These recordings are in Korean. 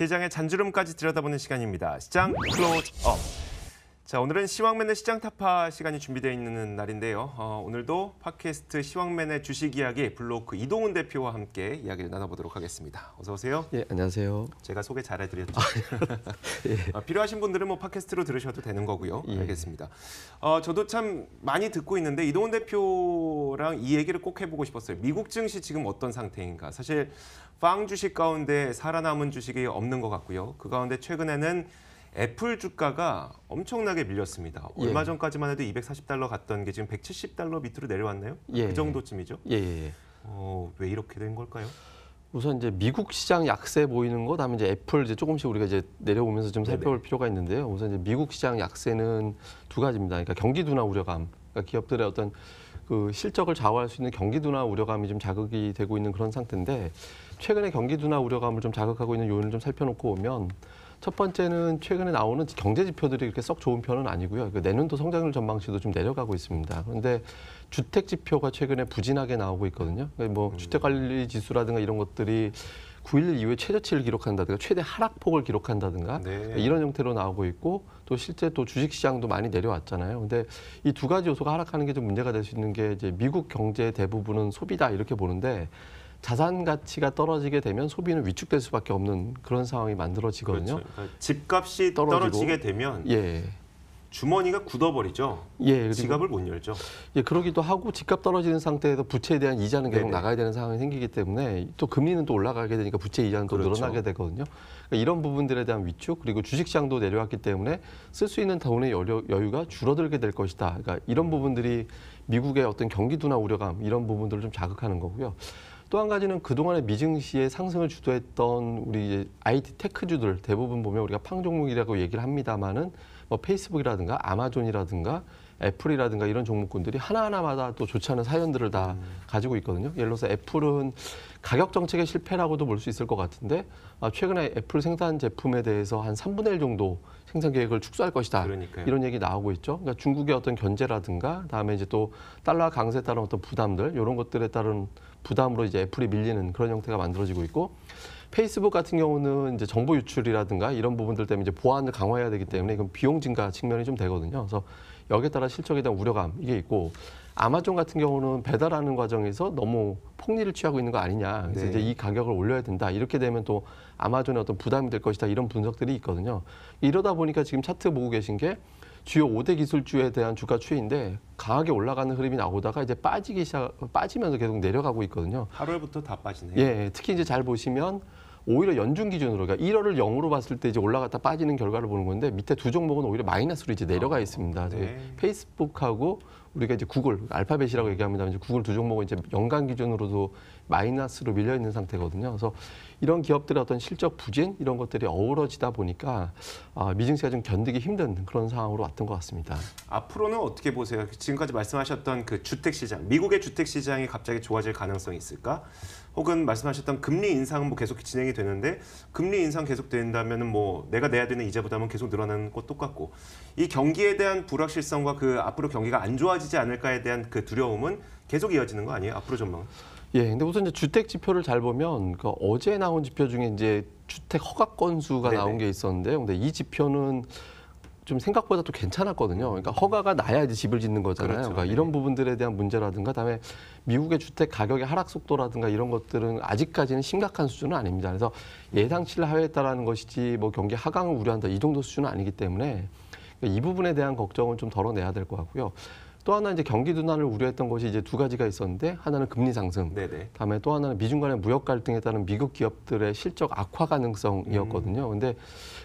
시장의 잔주름까지 들여다보는 시간입니다. 시장 클로즈업. 자, 오늘은 시황맨의 시장 타파 시간이 준비되어 있는 날인데요. 오늘도 팟캐스트 시황맨의 주식 이야기 블로크 이동훈 대표와 함께 이야기를 나눠보도록 하겠습니다. 어서 오세요. 예, 안녕하세요. 제가 소개 잘해드렸죠. 예. 필요하신 분들은 뭐 팟캐스트로 들으셔도 되는 거고요. 예. 알겠습니다. 저도 참 많이 듣고 있는데 이동훈 대표랑 이 얘기를 꼭 해보고 싶었어요. 미국 증시 지금 어떤 상태인가. 사실 빵 주식 가운데 살아남은 주식이 없는 것 같고요. 그 가운데 최근에는 애플 주가가 엄청나게 밀렸습니다. 얼마 예. 전까지만 해도 $240 갔던 게 지금 $170 밑으로 내려왔나요? 예. 그 정도쯤이죠? 예. 왜 이렇게 된 걸까요? 우선 이제 미국 시장 약세 보이는 것, 다음에 이제 애플 이제 조금씩 우리가 이제 내려오면서 좀 살펴볼 필요가 있는데요. 우선 이제 미국 시장 약세는 두 가지입니다. 그러니까 경기 둔화 우려감, 그러니까 기업들의 어떤 그 실적을 좌우할 수 있는 경기 둔화 우려감이 좀 자극이 되고 있는 그런 상태인데, 최근에 경기 둔화 우려감을 좀 자극하고 있는 요인을 좀 살펴놓고 보면. 첫 번째는 최근에 나오는 경제 지표들이 그렇게 썩 좋은 편은 아니고요. 내년도 성장률 전망치도 좀 내려가고 있습니다. 그런데 주택 지표가 최근에 부진하게 나오고 있거든요. 뭐 주택 관리 지수라든가 이런 것들이 9.11 이후에 최저치를 기록한다든가 최대 하락폭을 기록한다든가 이런 형태로 나오고 있고, 또 실제 또 주식 시장도 많이 내려왔잖아요. 근데 이 두 가지 요소가 하락하는 게 좀 문제가 될 수 있는 게, 이제 미국 경제의 대부분은 소비다 이렇게 보는데, 자산 가치가 떨어지게 되면 소비는 위축될 수밖에 없는 그런 상황이 만들어지거든요. 그렇죠. 그러니까 집값이 떨어지게 되면 주머니가 굳어버리죠. 지갑을 못 열죠. 그러기도 하고, 집값 떨어지는 상태에서 부채에 대한 이자는 계속 나가야 되는 상황이 생기기 때문에, 또 금리는 또 올라가게 되니까 부채 이자는 또 늘어나게 되거든요. 그러니까 이런 부분들에 대한 위축, 그리고 주식시장도 내려왔기 때문에 쓸 수 있는 돈의 여유가 줄어들게 될 것이다. 그러니까 이런 부분들이 미국의 어떤 경기 둔화 우려감, 이런 부분들을 좀 자극하는 거고요. 또 한 가지는 그동안의 미증시의 상승을 주도했던 우리 이제 IT 테크주들 대부분 보면 우리가 팡 종목이라고 얘기를 합니다만은, 뭐 페이스북이라든가 아마존이라든가 애플이라든가 이런 종목군들이 하나하나마다 또 좋지 않은 사연들을 다 가지고 있거든요. 예를 들어서 애플은 가격 정책의 실패라고도 볼 수 있을 것 같은데, 최근에 애플 생산 제품에 대해서 한 3분의 1 정도 생산 계획을 축소할 것이다. 그러니까요. 이런 얘기 나오고 있죠. 그러니까 중국의 어떤 견제라든가, 다음에 이제 또 달러 강세에 따른 어떤 부담들, 이런 것들에 따른 부담으로 이제 애플이 밀리는 그런 형태가 만들어지고 있고, 페이스북 같은 경우는 이제 정보 유출이라든가 이런 부분들 때문에 이제 보안을 강화해야 되기 때문에 이건 비용 증가 측면이 좀 되거든요. 그래서 여기에 따라 실적에 대한 우려감 이게 있고, 아마존 같은 경우는 배달하는 과정에서 너무 폭리를 취하고 있는 거 아니냐. 그래서 이제 이 가격을 올려야 된다. 이렇게 되면 또 아마존의 어떤 부담이 될 것이다. 이런 분석들이 있거든요. 이러다 보니까 지금 차트 보고 계신 게 주요 5대 기술주에 대한 주가 추이인데, 강하게 올라가는 흐름이 나오다가 이제 빠지면서 계속 내려가고 있거든요. 8월부터 다 빠지네요. 예, 특히 이제 잘 보시면 오히려 연중 기준으로, 그러니까 1월을 0으로 봤을 때 이제 올라갔다 빠지는 결과를 보는 건데, 밑에 두 종목은 오히려 마이너스로 이제 내려가 있습니다. 페이스북하고 우리가 이제 구글, 알파벳이라고 얘기합니다. 이제 구글 두 종목은 이제 연간 기준으로도 마이너스로 밀려 있는 상태거든요. 그래서 이런 기업들의 어떤 실적 부진 이런 것들이 어우러지다 보니까 미증시가 좀 견디기 힘든 그런 상황으로 왔던 것 같습니다. 앞으로는 어떻게 보세요? 지금까지 말씀하셨던 그 주택 시장, 미국의 주택 시장이 갑자기 좋아질 가능성이 있을까? 혹은 말씀하셨던 금리 인상은 뭐 계속 진행이 되는데, 금리 인상 계속 된다면은 뭐 내가 내야 되는 이자 부담은 계속 늘어나는 것 똑같고, 이 경기에 대한 불확실성과 그 앞으로 경기가 안 좋아지지 않을까에 대한 그 두려움은 계속 이어지는 거 아니에요? 앞으로 전망은? 근데 우선 이제 주택 지표를 잘 보면 그 어제 나온 지표 중에 이제 주택 허가 건수가 나온 게 있었는데요. 근데 이 지표는 좀 생각보다 또 괜찮았거든요. 그러니까 허가가 나야 이제 집을 짓는 거잖아요. 그렇죠. 그러니까 이런 부분들에 대한 문제라든가, 그다음에 미국의 주택 가격의 하락 속도라든가 이런 것들은 아직까지는 심각한 수준은 아닙니다. 그래서 예상치를 하회했다라는 것이지 뭐 경기 하강을 우려한다 이 정도 수준은 아니기 때문에 이 부분에 대한 걱정은 좀 덜어내야 될 것 같고요. 또 하나 이제 경기 둔화를 우려했던 것이 이제 두 가지가 있었는데, 하나는 금리 상승, 다음에 또 하나는 미중 간의 무역 갈등에 따른 미국 기업들의 실적 악화 가능성이었거든요. 근데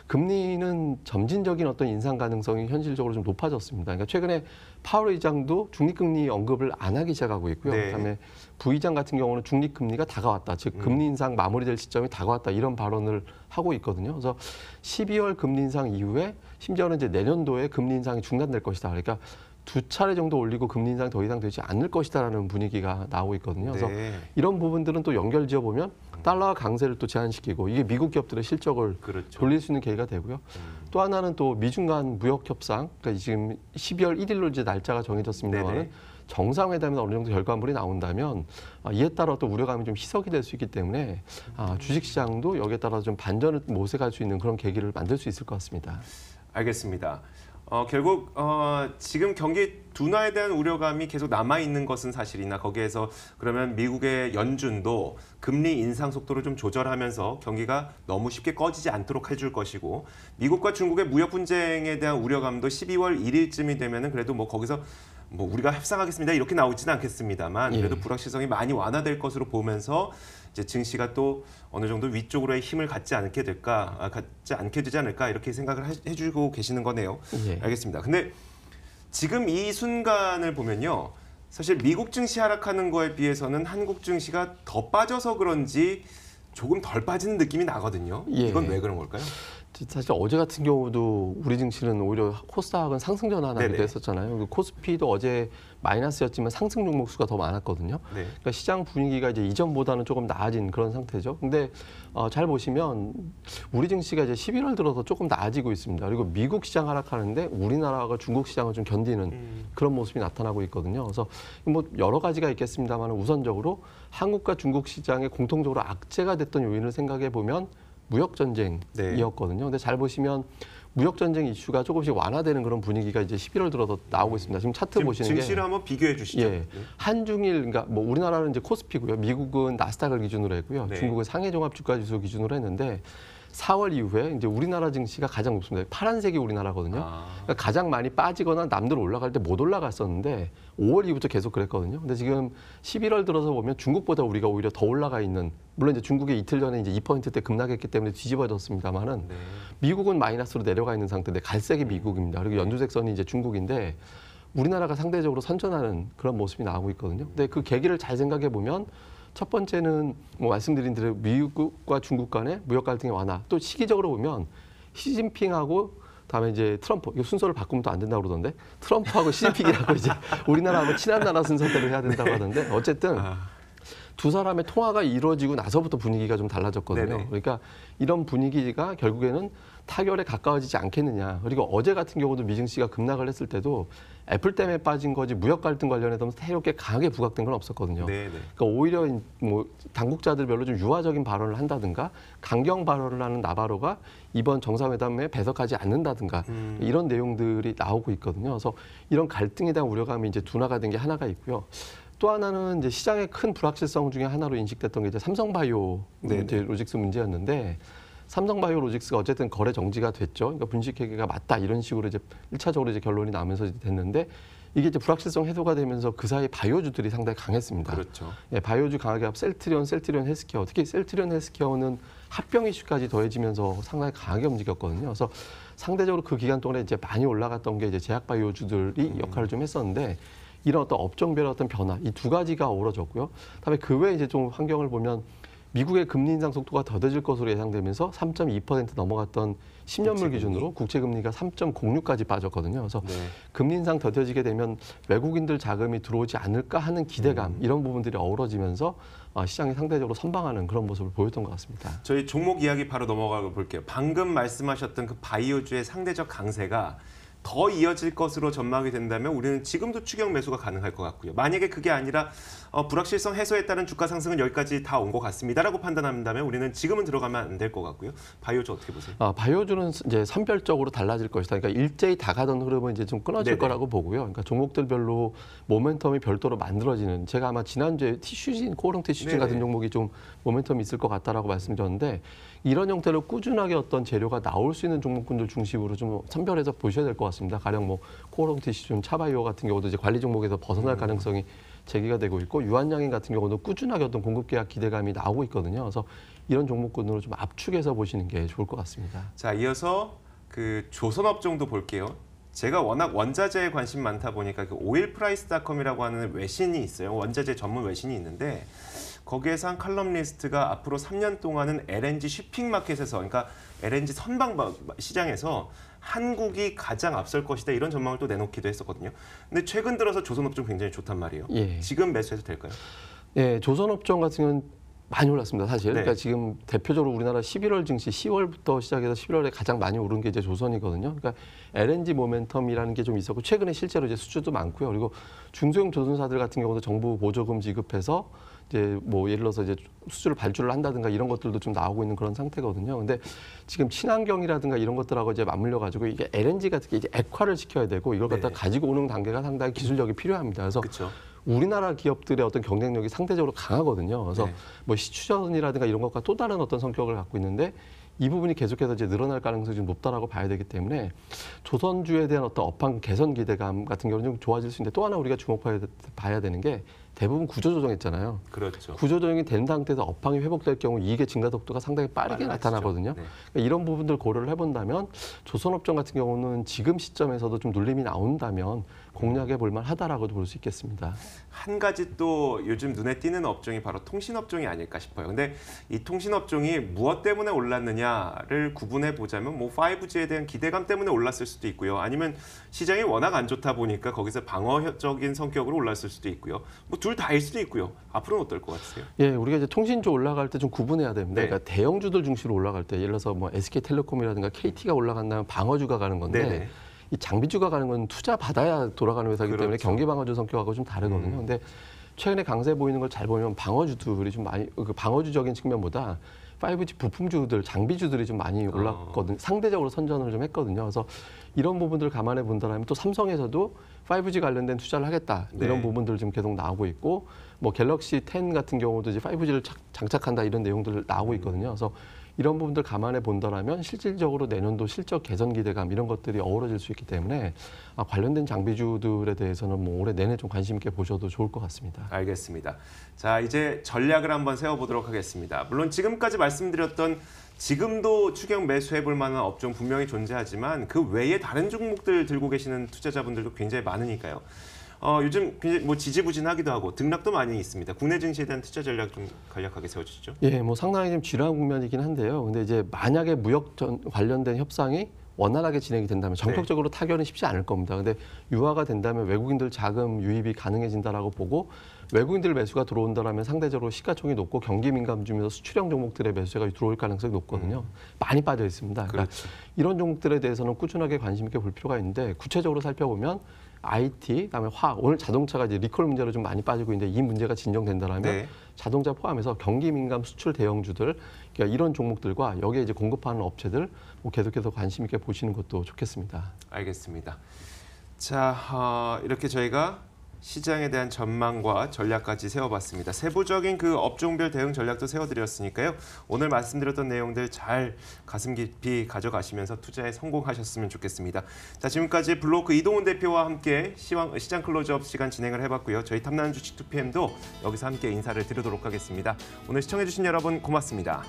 금리는 점진적인 어떤 인상 가능성이 현실적으로 좀 높아졌습니다. 그러니까 최근에 파월 의장도 중립금리 언급을 안 하기 시작하고 있고요. 그다음에 부의장 같은 경우는 중립금리가 다가왔다, 즉 금리 인상 마무리될 시점이 다가왔다 이런 발언을 하고 있거든요. 그래서 12월 금리 인상 이후에 심지어는 이제 내년도에 금리 인상이 중단될 것이다. 그러니까 두 차례 정도 올리고 금리 인상 더 이상 되지 않을 것이다라는 분위기가 나오고 있거든요. 그래서 네. 이런 부분들은 또 연결지어 보면 달러 강세를 또 제한시키고 이게 미국 기업들의 실적을 그렇죠. 돌릴 수 있는 계기가 되고요. 또 하나는 또 미중 간 무역 협상, 그러니까 지금 12월 1일로 이제 날짜가 정해졌습니다만 네네. 정상회담에서 어느 정도 결과물이 나온다면 이에 따라 또 우려감이 좀 희석이 될 수 있기 때문에 주식시장도 여기에 따라서 좀 반전을 모색할 수 있는 그런 계기를 만들 수 있을 것 같습니다. 알겠습니다. 결국 지금 경기 둔화에 대한 우려감이 계속 남아 있는 것은 사실이나 거기에서 그러면 미국의 연준도 금리 인상 속도를 좀 조절하면서 경기가 너무 쉽게 꺼지지 않도록 해줄 것이고 미국과 중국의 무역 분쟁에 대한 우려감도 12월 1일쯤이 되면은 그래도 뭐 거기서 뭐 우리가 협상하겠습니다 이렇게 나오지는 않겠습니다만 그래도 불확실성이 많이 완화될 것으로 보면서 이제 증시가 또 어느 정도 위쪽으로의 힘을 갖지 않게 되지 않을까 이렇게 생각을 해주고 계시는 거네요. 예. 알겠습니다. 근데 지금 이 순간을 보면요, 사실 미국 증시 하락하는 거에 비해서는 한국 증시가 더 빠져서 그런지 조금 덜 빠지는 느낌이 나거든요. 예. 이건 왜 그런 걸까요? 사실 어제 같은 경우도 우리 증시는 오히려 코스닥은 상승 전환하기도 네네. 했었잖아요. 코스피도 어제 마이너스였지만 상승 종목 수가 더 많았거든요. 네. 그러니까 시장 분위기가 이제 이전보다는 조금 나아진 그런 상태죠. 근데 잘 보시면 우리 증시가 이제 11월 들어서 조금 나아지고 있습니다. 그리고 미국 시장 하락하는데 우리나라가 중국 시장을 좀 견디는 그런 모습이 나타나고 있거든요. 그래서 뭐 여러 가지가 있겠습니다만 우선적으로 한국과 중국 시장에 공통적으로 악재가 됐던 요인을 생각해 보면 무역 전쟁이었거든요. 근데 잘 보시면 무역 전쟁 이슈가 조금씩 완화되는 그런 분위기가 이제 11월 들어서 나오고 있습니다. 지금 차트 지금 보시는 게 증시를 한번 비교해 주시죠. 예, 한중일 그러니까 뭐 우리나라는 이제 코스피고요. 미국은 나스닥을 기준으로 했고요. 네. 중국은 상해 종합 주가 지수 기준으로 했는데 4월 이후에 이제 우리나라 증시가 가장 높습니다. 파란색이 우리나라거든요. 그러니까 가장 많이 빠지거나 남들 올라갈 때 못 올라갔었는데 5월 이후부터 계속 그랬거든요. 근데 지금 11월 들어서 보면 중국보다 우리가 오히려 더 올라가 있는, 물론 이제 중국이 이틀 전에 이제 2%대 급락했기 때문에 뒤집어졌습니다만은 네. 미국은 마이너스로 내려가 있는 상태인데 갈색이 미국입니다. 그리고 연두색선이 이제 중국인데 우리나라가 상대적으로 선전하는 그런 모습이 나오고 있거든요. 근데 그 계기를 잘 생각해 보면 첫 번째는 뭐 말씀드린 대로 미국과 중국 간의 무역 갈등의 완화. 또 시기적으로 보면 시진핑하고 다음에 이제 트럼프, 이거 순서를 바꾸면 또 안 된다고 그러던데 트럼프하고 시진핑이라고 이제 우리나라하고 친한 나라 순서대로 해야 된다고 하던데 어쨌든 두 사람의 통화가 이루어지고 나서부터 분위기가 좀 달라졌거든요. 네네. 그러니까 이런 분위기가 결국에는 타결에 가까워지지 않겠느냐. 그리고 어제 같은 경우도 미증시가 급락을 했을 때도 애플 때문에 빠진 거지 무역 갈등 관련해서 새롭게 강하게 부각된 건 없었거든요. 네, 네. 그러니까 오히려 뭐 당국자들별로 좀 유화적인 발언을 한다든가 강경 발언을 하는 나바로가 이번 정상회담에 배석하지 않는다든가 이런 내용들이 나오고 있거든요. 그래서 이런 갈등에 대한 우려감이 이제 둔화가 된 게 하나가 있고요. 또 하나는 이제 시장의 큰 불확실성 중에 하나로 인식됐던 게 이제 삼성바이오 이제 로직스 문제였는데 삼성바이오로직스가 어쨌든 거래 정지가 됐죠. 그러니까 분식회계가 맞다 이런 식으로 이제 1차적으로 이제 결론이 나면서 됐는데 이게 이제 불확실성 해소가 되면서 그 사이 바이오주들이 상당히 강했습니다. 그렇죠. 예, 바이오주 강하게 앞 셀트리온 헬스케어, 특히 셀트리온 헬스케어는 합병 이슈까지 더해지면서 상당히 강하게 움직였거든요. 그래서 상대적으로 그 기간 동안에 이제 많이 올라갔던 게 이제 제약 바이오주들이 역할을 좀 했었는데 이런 어떤 업종별의 어떤 변화 이 두 가지가 어우러졌고요. 다음에 그 외에 이제 좀 환경을 보면 미국의 금리 인상 속도가 더뎌질 것으로 예상되면서 3.2% 넘어갔던 10년물 기준으로 국채금리가 3.06까지 빠졌거든요. 그래서 금리 인상 더뎌지게 되면 외국인들 자금이 들어오지 않을까 하는 기대감 이런 부분들이 어우러지면서 시장이 상대적으로 선방하는 그런 모습을 보였던 것 같습니다. 저희 종목 이야기 바로 넘어가 볼게요. 방금 말씀하셨던 그 바이오주의 상대적 강세가 더 이어질 것으로 전망이 된다면 우리는 지금도 추격 매수가 가능할 것 같고요. 만약에 그게 아니라 불확실성 해소에 따른 주가 상승은 여기까지 다 온 것 같습니다라고 판단한다면 우리는 지금은 들어가면 안 될 것 같고요. 바이오주 어떻게 보세요? 바이오주는 이제 선별적으로 달라질 것이다. 그러니까 일제히 다 가던 흐름은 이제 좀 끊어질 네네. 거라고 보고요. 그러니까 종목들별로 모멘텀이 별도로 만들어지는. 제가 아마 지난주에 티슈진, 코오롱 티슈진 네네. 같은 종목이 좀 모멘텀이 있을 것 같다라고 말씀드렸는데 이런 형태로 꾸준하게 어떤 재료가 나올 수 있는 종목군들 중심으로 좀 선별해서 보셔야 될 것 같습니다. 가령 뭐 코오롱 티슈진, 차바이오 같은 경우도 이제 관리 종목에서 벗어날 가능성이 제기가 되고 있고 유한양행 같은 경우도 꾸준하게 어떤 공급 계약 기대감이 나오고 있거든요. 그래서 이런 종목군으로 좀 압축해서 보시는 게 좋을 것 같습니다. 자, 이어서 그 조선업종도 볼게요. 제가 워낙 원자재에 관심 많다 보니까 그 오일프라이스닷컴이라고 하는 외신이 있어요. 원자재 전문 외신이 있는데 거기에서 한 칼럼니스트가 앞으로 3년 동안은 LNG 쉬핑 마켓에서 그러니까 LNG 선박 시장에서 한국이 가장 앞설 것이다 이런 전망을 또 내놓기도 했었거든요. 근데 최근 들어서 조선업종 굉장히 좋단 말이에요. 예. 지금 매수해도 될까요? 예, 조선업종 같은 경우는 많이 올랐습니다, 사실. 네. 그러니까 지금 대표적으로 우리나라 11월 증시 10월부터 시작해서 11월에 가장 많이 오른 게 이제 조선이거든요. 그러니까 LNG 모멘텀이라는 게 좀 있었고 최근에 실제로 이제 수주도 많고요. 그리고 중소형 조선사들 같은 경우도 정부 보조금 지급해서 이제 뭐 예를 들어서 이제 수주를 발주를 한다든가 이런 것들도 좀 나오고 있는 그런 상태거든요. 근데 지금 친환경이라든가 이런 것들하고 이제 맞물려 가지고 이게 LNG 같은 게 이제 액화를 시켜야 되고 이걸 갖다 네. 가지고 오는 단계가 상당히 기술력이 필요합니다. 그래서 그렇죠. 우리나라 기업들의 어떤 경쟁력이 상대적으로 강하거든요. 그래서 네. 뭐 시추전이라든가 이런 것과 또 다른 어떤 성격을 갖고 있는데 이 부분이 계속해서 이제 늘어날 가능성이 좀 높다라고 봐야 되기 때문에 조선주에 대한 어떤 업황 개선 기대감 같은 경우는 좀 좋아질 수 있는데 또 하나 우리가 주목해야 되는 게 대부분 구조조정했잖아요. 그렇죠. 구조조정이 된 상태에서 업황이 회복될 경우 이익의 증가 속도가 상당히 빠르게 빨라지죠. 나타나거든요. 네. 그러니까 이런 부분들 고려를 해본다면 조선업종 같은 경우는 지금 시점에서도 좀 눌림이 나온다면 공략해 볼 만하다라고도 볼 수 있겠습니다. 한 가지 또 요즘 눈에 띄는 업종이 바로 통신업종이 아닐까 싶어요. 근데 이 통신업종이 무엇 때문에 올랐느냐를 구분해 보자면 뭐 5G에 대한 기대감 때문에 올랐을 수도 있고요. 아니면 시장이 워낙 안 좋다 보니까 거기서 방어적인 성격으로 올랐을 수도 있고요. 뭐 둘 다일 수도 있고요. 앞으로는 어떨 것 같으세요? 예, 우리가 이제 통신주 올라갈 때 좀 구분해야 됩니다. 네. 그러니까 대형주들 중시로 올라갈 때 예를 들어서 뭐 SK텔레콤이라든가 KT가 올라간다면 방어주가 가는 건데 네네. 이 장비주가 가는 건 투자 받아야 돌아가는 회사이기 때문에 그렇죠. 경기 방어주 성격하고 좀 다르거든요. 근데 최근에 강세 보이는 걸 잘 보면 방어주들이 좀 많이 그 방어주적인 측면보다 5G 부품주들, 장비주들이 좀 많이 올랐거든요. 상대적으로 선전을 좀 했거든요. 그래서 이런 부분들을 감안해 본다면 또 삼성에서도 5G 관련된 투자를 하겠다 이런 네. 부분들 지금 계속 나오고 있고 뭐 갤럭시 10 같은 경우도 이제 5G를 장착한다 이런 내용들 나오고 있거든요. 그래서 이런 부분들 감안해 본다면 실질적으로 내년도 실적 개선 기대감 이런 것들이 어우러질 수 있기 때문에 관련된 장비주들에 대해서는 뭐 올해 내내 좀 관심 있게 보셔도 좋을 것 같습니다. 알겠습니다. 자, 이제 전략을 한번 세워보도록 하겠습니다. 물론 지금까지 말씀드렸던 지금도 추경 매수해 볼 만한 업종 분명히 존재하지만 그 외에 다른 종목들 들고 계시는 투자자분들도 굉장히 많으니까요. 요즘 굉장히 뭐 지지부진하기도 하고 등락도 많이 있습니다. 국내 증시에 대한 투자 전략 좀 간략하게 세워주시죠. 예, 뭐 상당히 좀 지루한 국면이긴 한데요. 근데 이제 만약에 무역 관련된 협상이 원활하게 진행이 된다면 전격적으로 타결은 쉽지 않을 겁니다. 근데 유화가 된다면 외국인들 자금 유입이 가능해진다라고 보고 외국인들 매수가 들어온다라면 상대적으로 시가총이 높고 경기 민감 중에서 수출형 종목들의 매수가 들어올 가능성이 높거든요. 많이 빠져 있습니다. 그러니까 그렇죠. 이런 종목들에 대해서는 꾸준하게 관심 있게 볼 필요가 있는데 구체적으로 살펴보면 IT, 그다음에 화학, 오늘 자동차가 이제 리콜 문제로 좀 많이 빠지고 있는데 이 문제가 진정된다라면 네. 자동차 포함해서 경기 민감 수출 대형주들 그러니까 이런 종목들과 여기에 이제 공급하는 업체들 뭐 계속해서 관심 있게 보시는 것도 좋겠습니다. 알겠습니다. 자, 이렇게 저희가 시장에 대한 전망과 전략까지 세워봤습니다. 세부적인 그 업종별 대응 전략도 세워드렸으니까요. 오늘 말씀드렸던 내용들 잘 가슴 깊이 가져가시면서 투자에 성공하셨으면 좋겠습니다. 자, 지금까지 블로크 이동훈 대표와 함께 시장 클로즈업 시간 진행을 해봤고요. 저희 탐나는 주식 2PM도 여기서 함께 인사를 드리도록 하겠습니다. 오늘 시청해주신 여러분 고맙습니다.